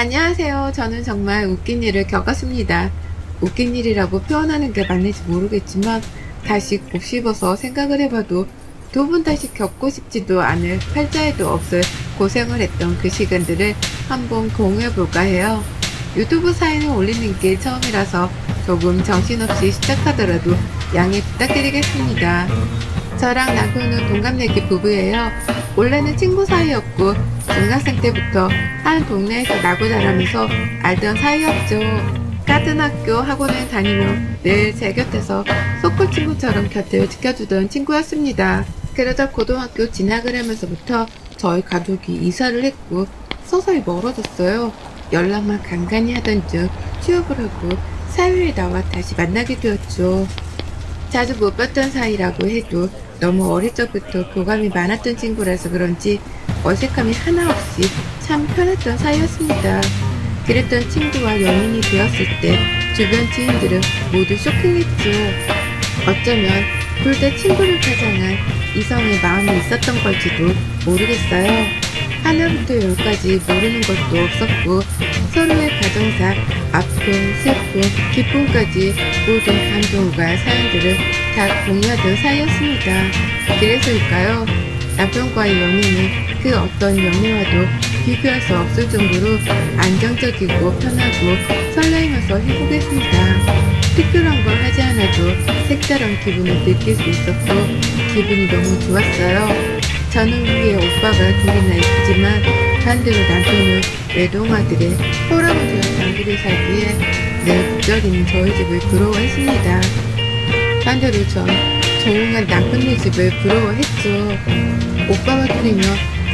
안녕하세요. 저는 정말 웃긴 일을 겪었습니다. 웃긴 일이라고 표현하는 게 맞는지 모르겠지만 다시 곱씹어서 생각을 해봐도 두 번 다시 겪고 싶지도 않을 팔자에도 없을 고생을 했던 그 시간들을 한번 공유해볼까 해요. 유튜브 사연을 올리는 게 처음이라서 조금 정신없이 시작하더라도 양해 부탁드리겠습니다. 저랑 남편은 동갑내기 부부예요. 원래는 친구 사이였고 중학생 때부터 한 동네에서 나고 자라면서 알던 사이였죠. 같은 학교 학원을 다니며 늘 제 곁에서 소꿉친구처럼 곁을 지켜주던 친구였습니다. 그러다 고등학교 진학을 하면서부터 저희 가족이 이사를 했고 서서히 멀어졌어요. 연락만 간간히 하던 중 취업을 하고 사회에 나와 다시 만나게 되었죠. 자주 못 봤던 사이라고 해도 너무 어릴 적부터 교감이 많았던 친구라서 그런지 어색함이 하나 없이 참 편했던 사이였습니다. 그랬던 친구와 연인이 되었을 때 주변 지인들은 모두 쇼킹했죠. 어쩌면 둘 다 친구를 가장한 이성의 마음이 있었던 걸지도 모르겠어요. 하나부터 열까지 모르는 것도 없었고 서로의 가정사, 아픔, 슬픔, 기쁨까지 모든 감동과 사연들을 다 공유하던 사이였습니다. 그래서일까요? 남편과의 연애는 그 어떤 연애와도 비교할 수 없을 정도로 안정적이고 편하고 설레이면서 행복했습니다. 특별한 걸 하지 않아도 색다른 기분을 느낄 수 있었고 기분이 너무 좋았어요. 저는 위에 오빠가 둘이나 있지만 반대로 남편은 외동아들의 홀아버지와 단둘이 살기에 늘 부쩍이는 저희 집을 부러워했습니다. 반대로 전 조용한 남편네 집을 부러워했죠. 오빠가 둘이면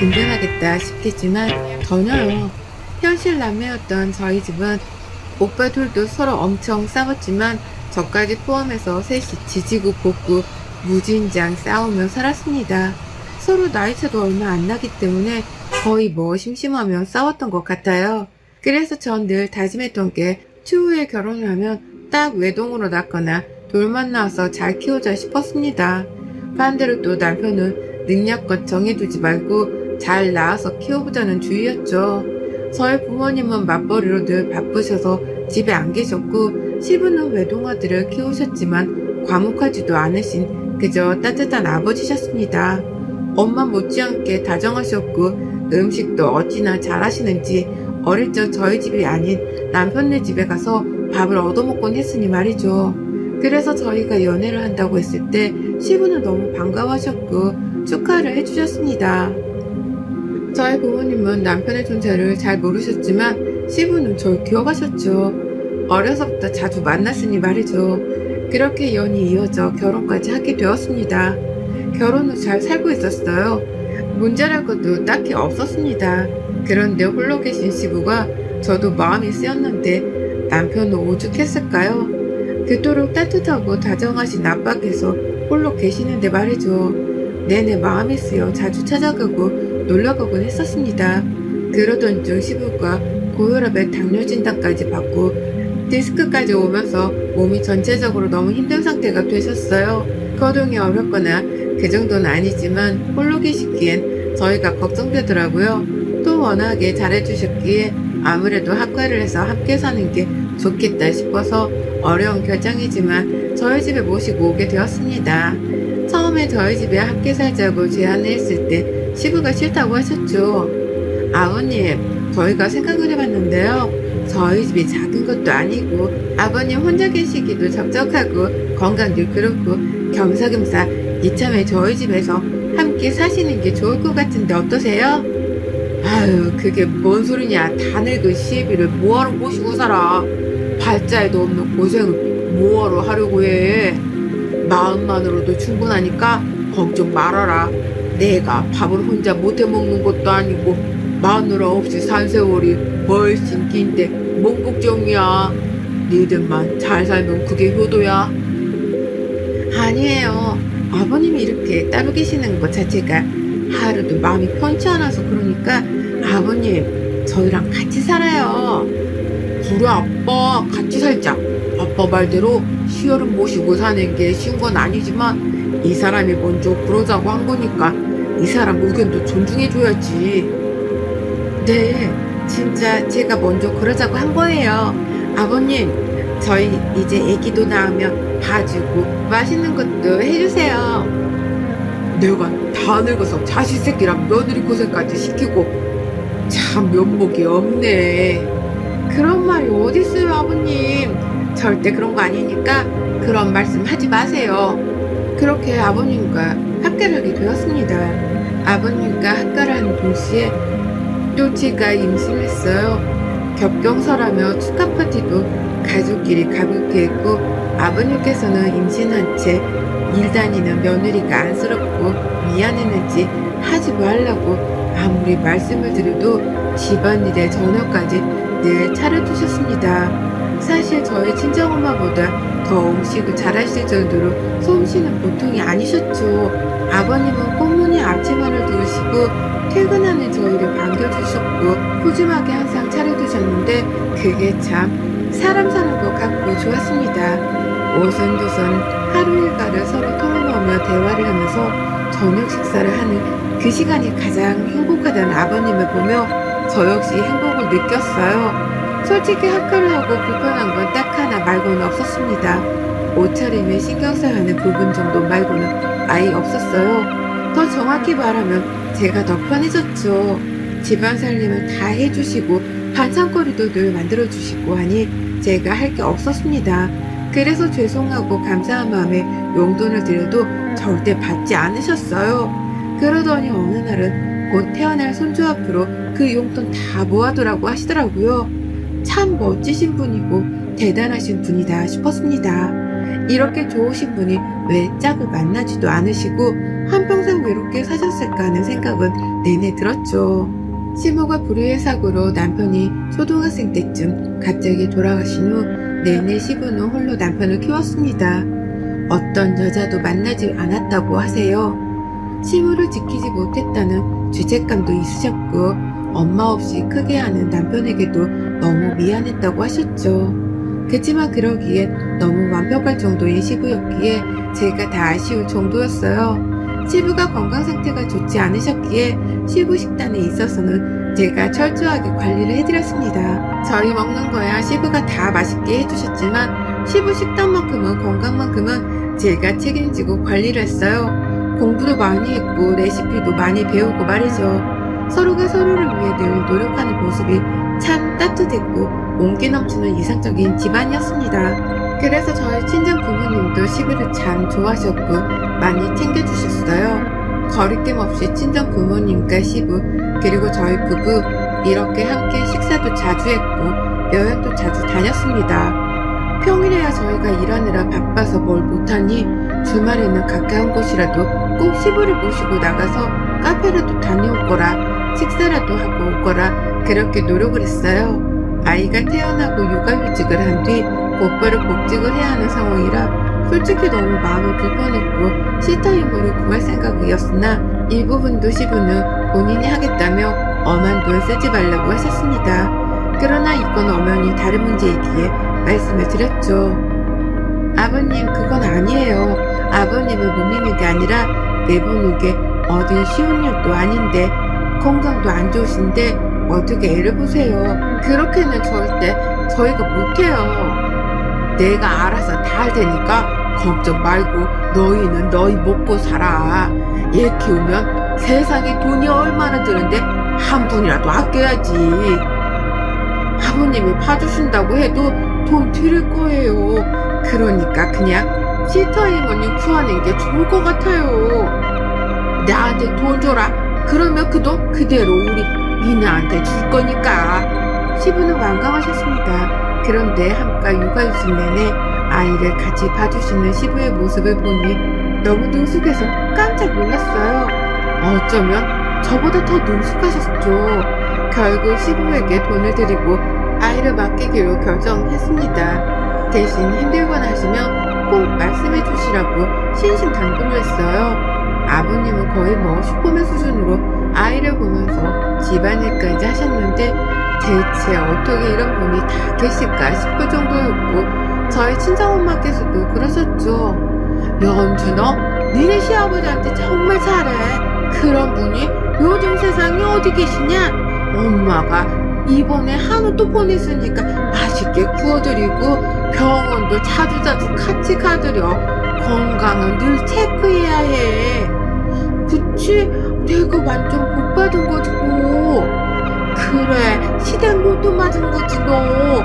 든든하겠다 싶겠지만 전혀요. 현실 남매였던 저희 집은 오빠 둘도 서로 엄청 싸웠지만 저까지 포함해서 셋이 지지고 볶고 무진장 싸우며 살았습니다. 서로 나이차도 얼마 안 나기 때문에 거의 뭐 심심하면 싸웠던 것 같아요. 그래서 전 늘 다짐했던 게 추후에 결혼을 하면 딱 외동으로 낳거나 돌만 낳아서 잘 키우자 싶었습니다. 반대로 또 남편은 능력껏 정해두지 말고 잘 낳아서 키워보자는 주의였죠. 저희 부모님은 맞벌이로 늘 바쁘셔서 집에 안 계셨고 시부는 외동아들을 키우셨지만 과묵하지도 않으신 그저 따뜻한 아버지셨습니다. 엄마 못지않게 다정하셨고 음식도 어찌나 잘하시는지 어릴 적 저희 집이 아닌 남편네 집에 가서 밥을 얻어먹곤 했으니 말이죠. 그래서 저희가 연애를 한다고 했을 때 시부는 너무 반가워하셨고 축하를 해주셨습니다. 저희 부모님은 남편의 존재를 잘 모르셨지만 시부는 저를 기억하셨죠. 어려서부터 자주 만났으니 말이죠. 그렇게 연이 이어져 결혼까지 하게 되었습니다. 결혼 후 잘 살고 있었어요. 문제랄 것도 딱히 없었습니다. 그런데 홀로 계신 시부가 저도 마음이 쓰였는데 남편은 오죽했을까요? 그토록 따뜻하고 다정하신 아빠께서 홀로 계시는데 말이죠. 내내 마음이 쓰여 자주 찾아가고 놀러가곤 했었습니다. 그러던 중 시부가 고혈압에 당뇨 진단까지 받고 디스크까지 오면서 몸이 전체적으로 너무 힘든 상태가 되셨어요. 거동이 어렵거나 그 정도는 아니지만 홀로 계시기엔 저희가 걱정되더라고요. 또 워낙에 잘해주셨기에 아무래도 학과를 해서 함께 사는 게 좋겠다 싶어서 어려운 결정이지만 저희 집에 모시고 오게 되었습니다. 처음에 저희 집에 함께 살자고 제안을 했을 때 시부가 싫다고 하셨죠. 아버님, 저희가 생각을 해봤는데요. 저희 집이 작은 것도 아니고 아버님 혼자 계시기도 적적하고 건강도 그렇고 겸사겸사 이참에 저희 집에서 함께 사시는 게 좋을 것 같은데 어떠세요? 아유, 그게 뭔 소리냐. 다 늙은 시애비를 뭐하러 모시고 살아. 발자에도 없는 고생을 뭐하러 하려고 해. 마음만으로도 충분하니까 걱정 말아라. 내가 밥을 혼자 못해 먹는 것도 아니고 마누라 없이 산 세월이 훨씬 긴데 뭔 걱정이야. 니들만 잘 살면 그게 효도야. 아니에요. 아버님이 이렇게 따로 계시는 것 자체가 하루도 마음이 편치 않아서 그러니까 아버님 저희랑 같이 살아요. 그래 아빠 같이 살자. 아빠 말대로 시어른 모시고 사는 게 쉬운 건 아니지만 이 사람이 먼저 그러자고 한 거니까 이 사람 의견도 존중해줘야지. 네, 진짜 제가 먼저 그러자고 한 거예요. 아버님, 저희 이제 애기도 낳으면 봐주고 맛있는 것도 해주세요. 내가 다 늙어서 자식 새끼랑 며느리 고생까지 시키고 참 면목이 없네. 그런 말이 어딨어요, 아버님. 절대 그런 거 아니니까 그런 말씀 하지 마세요. 그렇게 아버님과 학교를 하게 되었습니다. 아버님과 학교를 하는 동시에 또 제가 임신을 했어요. 겹경설하며 축하 파티도 가족끼리 가볍게 했고, 아버님께서는 임신한 채 일 다니는 며느리가 안쓰럽고 미안했는지 하지 말라고 아무리 말씀을 드려도 집안일에 저녁까지 늘 차려주셨습니다. 사실 저희 친정엄마보다 더 음식을 잘하실 정도로 솜씨는 보통이 아니셨죠. 아버님은 꽃무늬 앞치마를 두르시고 퇴근하는 저희를 반겨주셨고 푸짐하게 항상 차려두셨는데 그게 참 사람 사는 것 같고 좋았습니다. 오손도손 하루 일과를 서로 털어놓으며 대화를 하면서 저녁 식사를 하는 그 시간이 가장 행복하다는 아버님을 보며 저 역시 행복을 느꼈어요. 솔직히 학교를 하고 불편한 건 딱 하나 말고는 없었습니다. 옷차림에 신경 써야 하는 부분 정도 말고는 아예 없었어요. 더 정확히 말하면 제가 더 편해졌죠. 집안 살림을 다 해주시고 반찬거리도 늘 만들어주시고 하니 제가 할 게 없었습니다. 그래서 죄송하고 감사한 마음에 용돈을 드려도 절대 받지 않으셨어요. 그러더니 어느 날은 곧 태어날 손주 앞으로 그 용돈 다 모아두라고 하시더라고요. 참 멋지신 분이고 대단하신 분이다 싶었습니다. 이렇게 좋으신 분이 왜 짝을 만나지도 않으시고 한평생 외롭게 사셨을까 하는 생각은 내내 들었죠. 시모가 불의의 사고로 남편이 초등학생 때쯤 갑자기 돌아가신 후 내내 시부는 홀로 남편을 키웠습니다. 어떤 여자도 만나지 않았다고 하세요. 시부를 지키지 못했다는 죄책감도 있으셨고 엄마 없이 크게 하는 남편에게도 너무 미안했다고 하셨죠. 그치만 그러기엔 너무 완벽할 정도의 시부였기에 제가 다 아쉬울 정도였어요. 시부가 건강 상태가 좋지 않으셨기에 시부 식단에 있어서는 제가 철저하게 관리를 해드렸습니다. 저희 먹는 거야 시부가 다 맛있게 해주셨지만 시부 식단만큼은 건강만큼은 제가 책임지고 관리를 했어요. 공부도 많이 했고 레시피도 많이 배우고 말이죠. 서로가 서로를 위해 늘 노력하는 모습이 참 따뜻했고 온기 넘치는 이상적인 집안이었습니다. 그래서 저희 친정 부모님도 시부를 참 좋아하셨고 많이 챙겨주셨어요. 거리낌 없이 친정 부모님과 시부 그리고 저희 부부 이렇게 함께 식사도 자주 했고 여행도 자주 다녔습니다. 평일에야 저희가 일하느라 바빠서 뭘 못하니 주말에는 가까운 곳이라도 꼭 시부를 모시고 나가서 카페라도 다녀오거라 식사라도 하고 오거라 그렇게 노력을 했어요. 아이가 태어나고 육아휴직을 한 뒤 곧바로 복직을 해야 하는 상황이라 솔직히 너무 마음이 불편했고 시터이모를 구할 생각이었으나 일부분도 시부는 본인이 하겠다며 엄한 돈 쓰지 말라고 하셨습니다. 그러나 이건 엄연히 다른 문제이기에 말씀을 드렸죠. 아버님 그건 아니에요. 아버님은 못 믿는 게 아니라 내보는 게 어디 쉬운 일도 아닌데 건강도 안 좋으신데 어떻게 애를 보세요. 그렇게는 절대 저희가 못해요. 내가 알아서 다 할 테니까 걱정 말고 너희는 너희 먹고 살아. 얘 키우면 세상에 돈이 얼마나 드는데 한 푼이라도 아껴야지. 아버님이 봐주신다고 해도 돈 드릴 거예요. 그러니까 그냥 시터이모님 구하는 게 좋을 것 같아요. 나한테 돈 줘라. 그러면 그 돈 그대로 우리 미나한테 줄 거니까. 시부는 완강하셨습니다. 그런데 한가 육아휴직 내내 아이를 같이 봐주시는 시부의 모습을 보니 너무 능숙해서 깜짝 놀랐어요. 어쩌면 저보다 더 능숙하셨죠. 결국 시부에게 돈을 드리고 아이를 맡기기로 결정했습니다. 대신 힘들거나 하시면 꼭 말씀해 주시라고 신신당부를 했어요. 아버님은 거의 뭐 슈퍼맨 수준으로 아이를 보면서 집안일까지 하셨는데 대체 어떻게 이런 분이 다 계실까 싶을 정도였고 저희 친정엄마께서도 그러셨죠. 연준아, 니네 시아버지한테 정말 잘해. 그런 분이 요즘 세상에 어디 계시냐? 엄마가 이번에 한우 또 보냈으니까 맛있게 구워드리고 병원도 자주자주 같이 가드려. 건강은 늘 체크해야 해. 그치? 내가 완전 복 받은 거지 뭐. 그래, 시댁 로또 맞은 거지 너.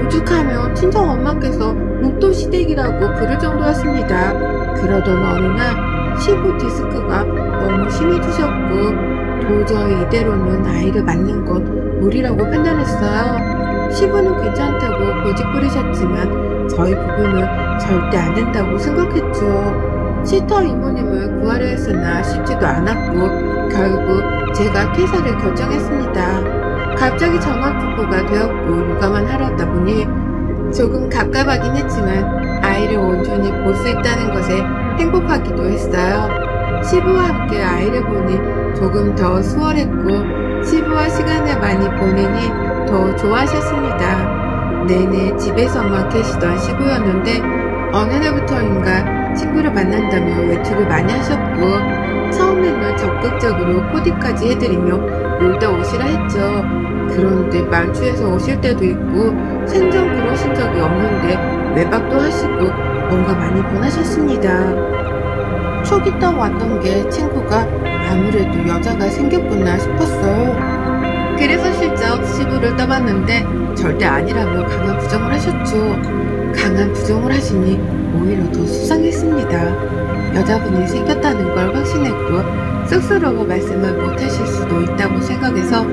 오죽하면 친정 엄마께서 로또 시댁이라고 부를 정도였습니다. 그러던 어느 날 시부 디스크가 너무 심해지셨고 도저히 이대로는 아이를 낳는 건 무리라고 판단했어요. 시부는 괜찮다고 고집 부리셨지만 저희 부부는 절대 안 된다고 생각했죠. 시터 이모님을 구하려 했으나 쉽지도 않았고 결국 제가 퇴사를 결정했습니다. 갑자기 전업주부가 되었고 육아만 하려 하다 보니 조금 갑갑하긴 했지만 아이를 온전히 볼 수 있다는 것에 행복하기도 했어요. 시부와 함께 아이를 보니 조금 더 수월했고 시부와 시간을 많이 보내니 더 좋아하셨습니다. 내내 집에서만 계시던 시부였는데 어느 날부터인가 친구를 만난다며 외출을 많이 하셨고 처음에는 적극적으로 코디까지 해드리며 놀다 오시라 했죠. 그런데 만취해서 오실 때도 있고 생전 그러신 적이 없는데 외박도 하시고 뭔가 많이 변하셨습니다. 촉 있다 왔던 게 친구가 아무래도 여자가 생겼구나 싶었어요. 그래서 실적 시부를 떠봤는데 절대 아니라며 강한 부정을 하셨죠. 강한 부정을 하시니 오히려 더 수상했습니다. 여자분이 생겼다는 걸 확신했고 쑥스러워 말씀을 못하실 수도 있다고 생각해서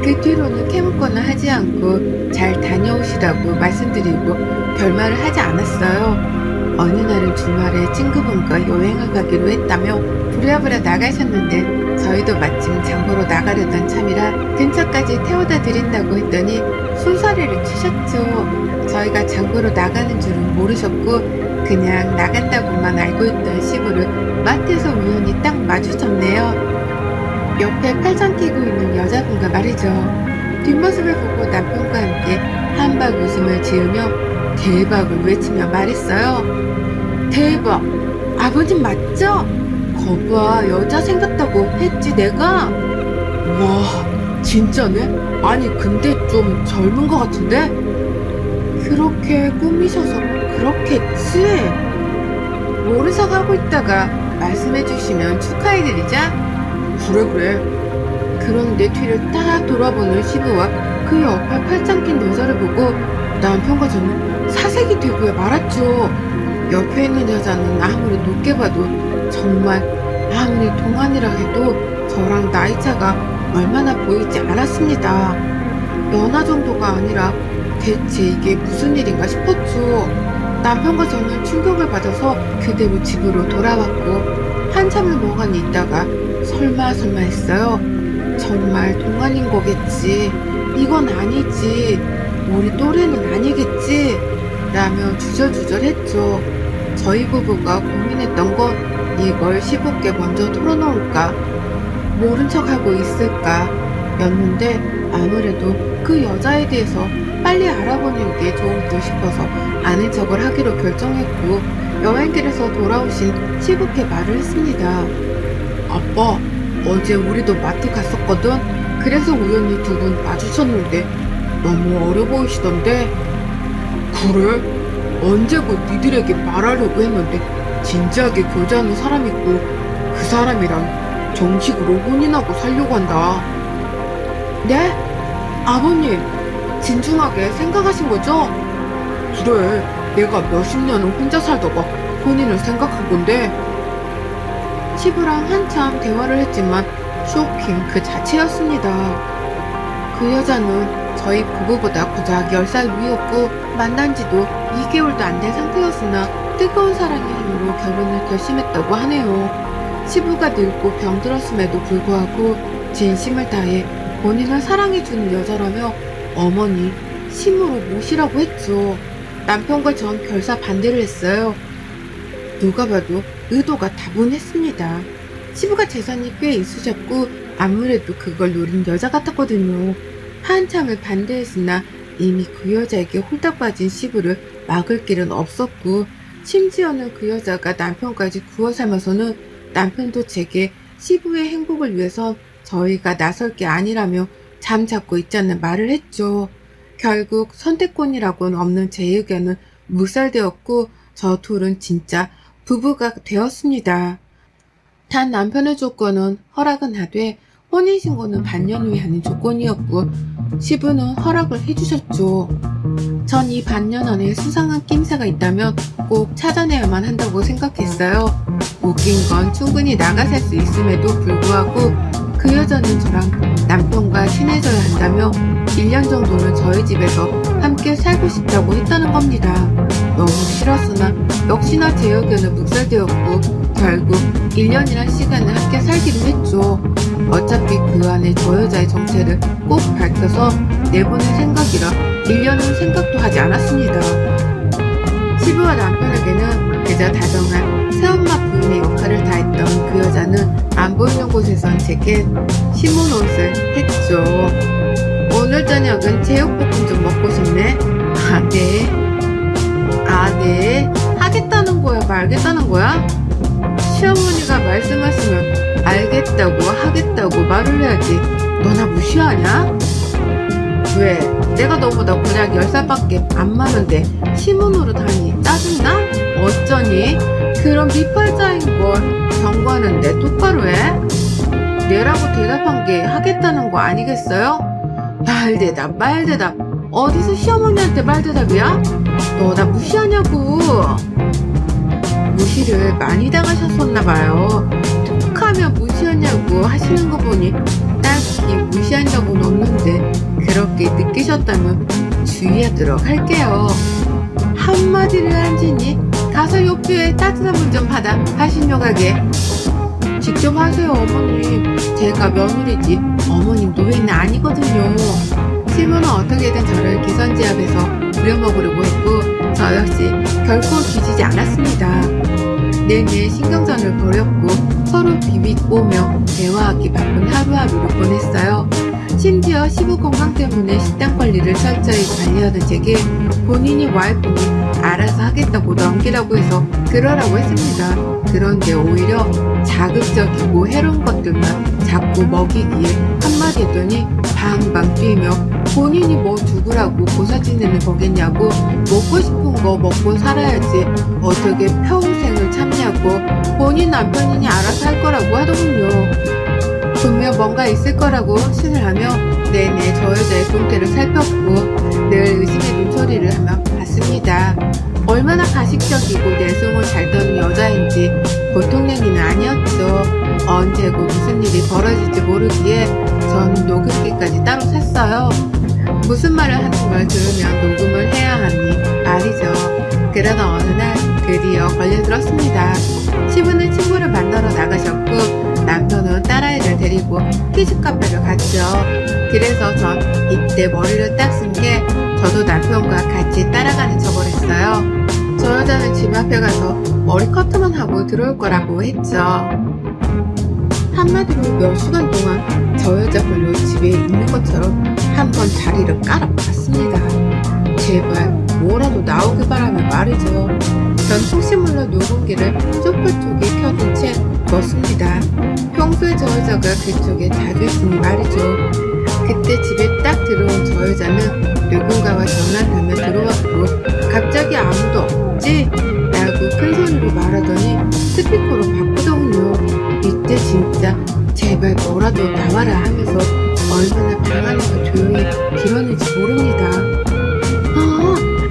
그 뒤로는 캐묻거나 하지 않고 잘 다녀오시라고 말씀드리고 별말을 하지 않았어요. 어느 날은 주말에 친구분과 여행을 가기로 했다며 부랴부랴 나가셨는데 저희도 마침 장보러 나가려던 참이라 근처까지 태워다 드린다고 했더니 술사리를 치셨죠. 저희가 장보러 나가는 줄은 모르셨고 그냥 나간다고만 알고 있던 시부를 마트에서 우연히 딱 마주쳤네요. 옆에 팔짱 끼고 있는 여자분과 말이죠. 뒷모습을 보고 남편과 함께 한박 웃음을 지으며 대박을 외치며 말했어요. 대박! 아버님 맞죠? 거봐, 여자 생겼다고 했지 내가? 와, 진짜네? 아니 근데 좀 젊은 것 같은데? 그렇게 꾸미셔서 그렇겠지? 모르석 하고 있다가 말씀해주시면 축하해드리자. 그래. 그런데 뒤를 딱 돌아보는 시부와 그 옆에 팔짱 낀 여자를 보고 남편과 저는 사색이 되고야 말았죠. 옆에 있는 여자는 아무리 높게 봐도 정말 아무리 동안이라 해도 저랑 나이차가 얼마나 보이지 않았습니다. 연하 정도가 아니라 대체 이게 무슨 일인가 싶었죠. 남편과 저는 충격을 받아서 그대로 집으로 돌아왔고 한참을 멍하니 있다가 설마 했어요. 정말 동안인 거겠지. 이건 아니지. 우리 또래는 아니겠지. 라며 주저주절했죠. 저희 부부가 고민했던 건 이걸 시부께 먼저 털어놓을까, 모른 척하고 있을까 였는데 아무래도 그 여자에 대해서 빨리 알아보는 게 좋을 듯 싶어서 아는 척을 하기로 결정했고 여행길에서 돌아오신 시부께 말을 했습니다. 아빠, 어제 우리도 마트 갔었거든? 그래서 우연히 두 분 마주쳤는데 너무 어려 보이시던데? 그래? 언제 곧 니들에게 말하려고 했는데 진지하게 교제하는 사람 있고 그 사람이랑 정식으로 혼인하고 살려고 한다. 네? 아버님, 진중하게 생각하신 거죠? 그래, 내가 몇십 년을 혼자 살다가 혼인을 생각한 건데. 시부랑 한참 대화를 했지만 쇼킹 그 자체였습니다. 그 여자는 저희 부부보다 고작 10살 위였고 만난 지도 2개월도 안 된 상태였으나 뜨거운 사랑의 힘으로 결혼을 결심했다고 하네요. 시부가 늙고 병들었음에도 불구하고 진심을 다해 본인을 사랑해주는 여자라며 어머니 심으로 모시라고 했죠. 남편과 전 결사 반대를 했어요. 누가 봐도 의도가 다분했습니다. 시부가 재산이 꽤 있으셨고 아무래도 그걸 노린 여자 같았거든요. 한참을 반대했으나 이미 그 여자에게 홀딱 빠진 시부를 막을 길은 없었고 심지어는 그 여자가 남편까지 구워 삶아서는 남편도 제게 시부의 행복을 위해선 저희가 나설 게 아니라며 잠자코 있자는 말을 했죠. 결국 선택권이라고는 없는 제 의견은 묵살되었고 저 둘은 진짜 부부가 되었습니다. 단 남편의 조건은 허락은 하되 혼인신고는 반년 후에 하는 조건이었고 시부는 허락을 해주셨죠. 전 이 반년 안에 수상한 낌새가 있다면 꼭 찾아내야만 한다고 생각했어요. 웃긴 건 충분히 나가 살 수 있음에도 불구하고 그 여자는 저랑 남편과 친해져야 한다며 1년 정도는 저희 집에서 함께 살고 싶다고 했다는 겁니다. 너무 싫었으나 역시나 제 의견은 묵살되었고 결국 1년이란 시간을 함께 살기로 했죠. 어차피 그 안에 저 여자의 정체를 꼭 밝혀서 내보낼 생각이라 1년은 생각도 하지 않았습니다. 시부와 남편에게는 그저 다정한 새엄마 부인의 역할을 다했던 그 여자는 안 보이는 곳에선 제게 신문 옷을 했죠. 오늘 저녁은 제육볶음 좀 먹고 싶네. 네. 하겠다는 거야, 말겠다는 거야? 시어머니가 말씀하시면 알겠다고 하겠다고 말을 해야지. 너 나 무시하냐? 왜? 내가 너보다 고작 10살밖에 안 많은데 신문으로 다니 짜증나? 어쩌니? 그럼 미팔자인 걸 경고하는데 똑바로 해? 내라고 대답한 게 하겠다는 거 아니겠어요? 말대답. 어디서 시어머니한테 말대답이야? 너 나 무시하냐고. 무시를 많이 당하셨었나봐요. 툭하면 무시하냐고 하시는 거 보니 딱히 무시한 적은 없는데 그렇게 느끼셨다면 주의하도록 할게요. 한마디를 한지니 가서 욕조에 따뜻한 물 좀 받아 하시며 가게. 직접 하세요 어머님. 제가 며느리지 어머님 노예는 아니거든요. 시부는 어떻게든 저를 기선제압해서 부려먹으려고 했고 저 역시 결코 뒤지지 않았습니다. 내내 신경전을 벌였고 서로 비비꼬며 대화하기 바쁜 하루하루를 보냈어요. 심지어 시부 건강 때문에 식단 관리를 철저히 관리하던 제게 본인이 와이프니 알아서 하겠다고 넘기라고 해서 그러라고 했습니다. 그런데 오히려 자극적이고 해로운 것들만 자꾸 먹이기에 한마디 했더니 방방 뛰며 본인이 뭐 누구라고 고사 지내는 거겠냐고 먹고 싶은 거 먹고 살아야지 어떻게 평생을 참냐고 본인 남편이니 알아서 할 거라고 하더군요. 분명 뭔가 있을 거라고 확신을 하며 내내 저 여자의 동태를 살폈고 늘 의심의 눈초리를 하며 봤습니다. 얼마나 가식적이고 내숭을 잘 떠는 여자인지 보통 년이는 아니었죠. 언제고 무슨 일이 벌어질지 모르기에 전 녹음기까지 따로 샀어요. 무슨 말을 하는 걸 들으면 녹음을 해야 하니 말이죠. 그러던 어느 날 드디어 걸려들었습니다. 시부는 친구를 만나러 나가셨고 남편은 딸아이를 데리고 키즈카페를 갔죠. 그래서 전 이때 머리를 딱 쓴 게 저도 남편과 같이 따라가는 척을 했어요. 저 여자는 집 앞에 가서 머리 커트만 하고 들어올 거라고 했죠. 한마디로 몇 시간 동안 저 여자 별로 집에 있는 것처럼 한번 자리를 깔아봤습니다. 제발 뭐라도 나오길 바라며 말이죠. 전 혹시 몰라 녹음기를 소파 쪽에 켜둔 채 뒀습니다. 평소에 저 여자가 그쪽에 자주 있으니 말이죠. 그때 집에 딱 들어온 저 여자는 누군가와 전화를 하며 들어왔고 갑자기 아무도 없지? 라고 큰 소리로 말하더니 스피커로 바꾸더군요. 이때 진짜 제발 뭐라도 나와라 하면서 얼마나 방 안에서 조용히 빌어낼지 모릅니다.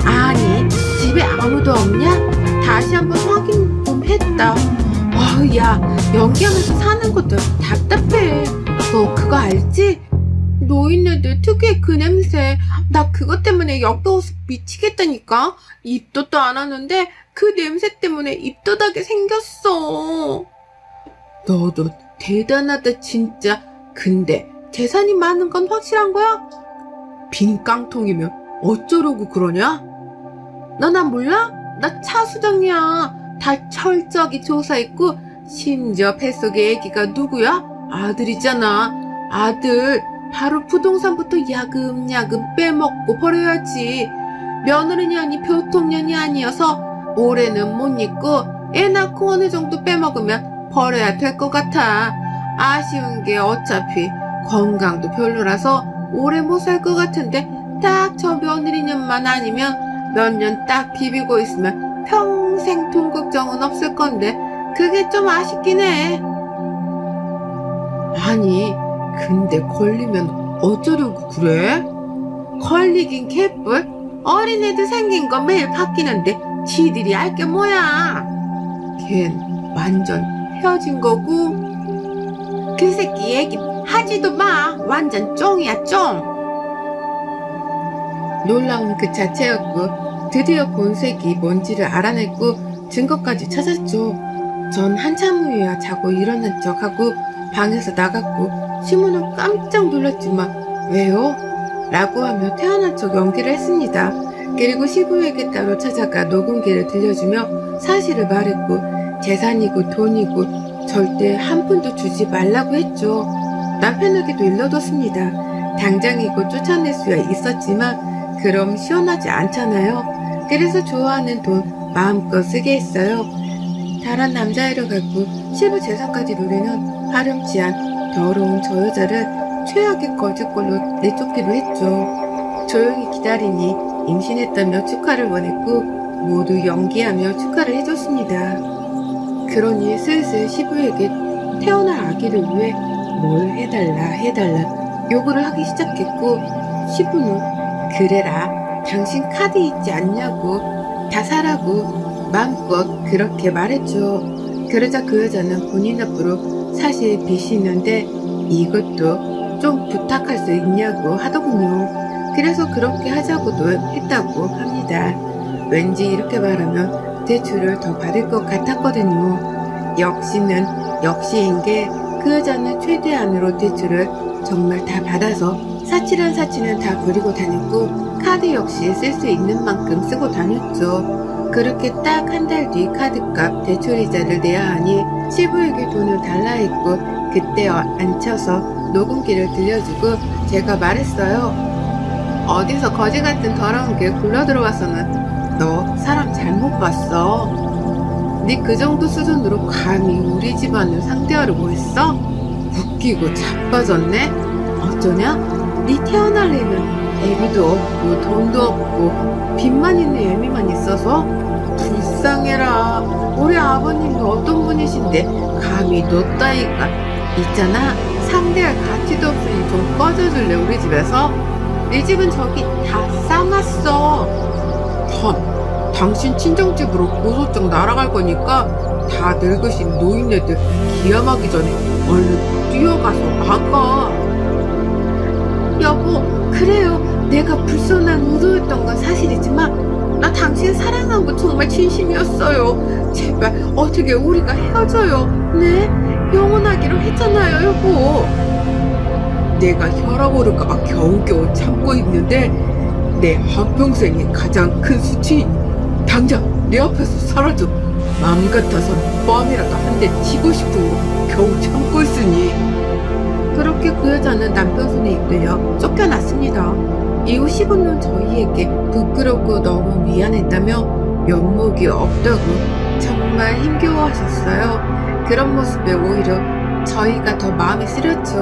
아니 집에 아무도 없냐? 다시 한번 확인 좀 했다. 야 연기하면서 사는 것도 답답해. 너 그거 알지? 노인네들 특유의 그 냄새. 나 그것 때문에 역겨워서 미치겠다니까. 입덧도 안 하는데 그 냄새 때문에 입덧하게 생겼어. 너도 대단하다 진짜. 근데 재산이 많은 건 확실한 거야? 빈 깡통이면 어쩌려고 그러냐? 너 나 몰라? 나 차수정이야. 다 철저하게 조사했고 심지어 뱃속의 애기가 누구야? 아들이잖아. 아들. 바로 부동산부터 야금야금 빼먹고 버려야지. 며느리년이 보통년이 아니어서 올해는 못 잊고 애 낳고 어느 정도 빼먹으면 버려야 될 것 같아. 아쉬운 게 어차피 건강도 별로라서 오래 못 살 것 같은데 딱 저 며느리년만 아니면 몇 년 딱 비비고 있으면 평생 돈 걱정은 없을 건데 그게 좀 아쉽긴 해. 아니, 근데 걸리면 어쩌려고 그래? 걸리긴 개뿔. 어린애들 생긴 거 매일 바뀌는데 지들이 알 게 뭐야. 걘 완전 헤어진 거고. 그 새끼 얘기 하지도 마. 완전 쫑이야, 쫑. 놀라운 그 자체였고 드디어 본색이 뭔지를 알아냈고 증거까지 찾았죠. 전 한참 후에야 자고 일어난 척하고 방에서 나갔고 시모는 깜짝 놀랐지만 왜요? 라고 하며 태어난 척 연기를 했습니다. 그리고 시부에게 따로 찾아가 녹음기를 들려주며 사실을 말했고 재산이고 돈이고 절대 한 푼도 주지 말라고 했죠. 남편에게도 일러뒀습니다. 당장이고 쫓아낼 수야 있었지만 그럼 시원하지 않잖아요. 그래서 좋아하는 돈 마음껏 쓰게 했어요. 다른 남자애를 갖고 시부 재산까지 노리는 파렴치한 더러운 저 여자를 최악의 거짓골로 내쫓기로 했죠. 조용히 기다리니 임신했다며 축하를 원했고 모두 연기하며 축하를 해줬습니다. 그러니 슬슬 시부에게 태어날 아기를 위해 뭘 해달라 요구를 하기 시작했고 시부는 그래라 당신 카드 있지 않냐고 다 사라고 마음껏 그렇게 말했죠. 그러자 그 여자는 본인 앞으로 사실 빚이 있는데 이것도 좀 부탁할 수 있냐고 하더군요. 그래서 그렇게 하자고도 했다고 합니다. 왠지 이렇게 말하면 대출을 더 받을 것 같았거든요. 역시인 게 그 여자는 최대한으로 대출을 정말 다 받아서 사치란 사치는 다 부리고 다녔고 카드 역시 쓸 수 있는 만큼 쓰고 다녔죠. 그렇게 딱 한 달 뒤 카드값 대출이자를 내야 하니 시부에게 돈을 달라 했고 그때 앉혀서 녹음기를 들려주고 제가 말했어요. 어디서 거지 같은 더러운 게 굴러들어와서는 너 사람 잘못 봤어. 네 그 정도 수준으로 감히 우리 집안을 상대하려고 했어? 웃기고 자빠졌네? 어쩌냐? 네 태어날래는 애비도 없고 돈도 없고 빚만 있는 애미만 있어서? 불쌍해라. 우리 아버님도 어떤 분이신데 감히 너 따위가 있잖아. 상대할 가치도 없으니 좀 꺼져줄래 우리 집에서? 네 집은 저기 다 쌍았어. 당신 친정집으로 고소장 날아갈 거니까 다 늙으신 노인네들 기함하기 전에 얼른 뛰어가서 막아. 여보, 그래요. 내가 불손한 의도였던 건 사실이지만 나 당신 사랑한 거 정말 진심이었어요. 제발 어떻게 우리가 헤어져요. 네? 영원하기로 했잖아요, 여보. 내가 혈압 오를까봐 겨우겨우 참고 있는데 내 한평생의 가장 큰 수치 당장 내 앞에서 사라져. 마음 같아선 뻔이라도 한 대 치고 싶은 거 겨우 참고 있으니. 그렇게 그 여자는 남편 손에 이끌려 쫓겨났습니다. 이후 시부는 저희에게 부끄럽고 너무 미안했다며 면목이 없다고 정말 힘겨워하셨어요. 그런 모습에 오히려 저희가 더 마음이 쓰렸죠.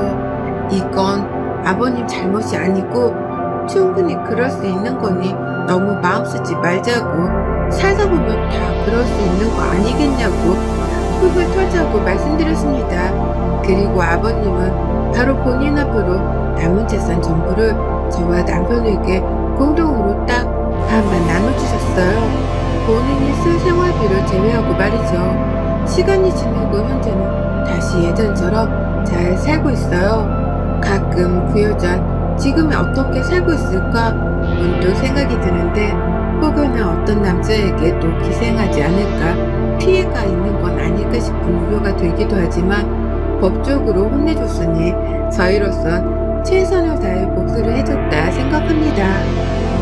이건 아버님 잘못이 아니고 충분히 그럴 수 있는 거니 너무 마음 쓰지 말자고. 살다 보면 다 그럴 수 있는 거 아니겠냐고 흙을 털자고 말씀드렸습니다. 그리고 아버님은 바로 본인 앞으로 남은 재산 전부를 저와 남편에게 공동으로 딱 반반 나눠주셨어요. 본인이 쓸 생활비를 제외하고 말이죠. 시간이 지나고 현재는 다시 예전처럼 잘 살고 있어요. 가끔 그 여잔 지금이 어떻게 살고 있을까 문득 생각이 드는데 혹여나 어떤 남자에게 또 기생하지 않을까 피해가 있는 건 아닐까 싶은 우려가 들기도 하지만 법적으로 혼내줬으니 저희로선 최선을 다해 복수를 해줬다 생각합니다.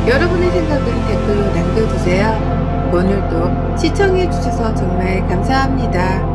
여러분의 생각은 댓글로 남겨주세요. 오늘도 시청해주셔서 정말 감사합니다.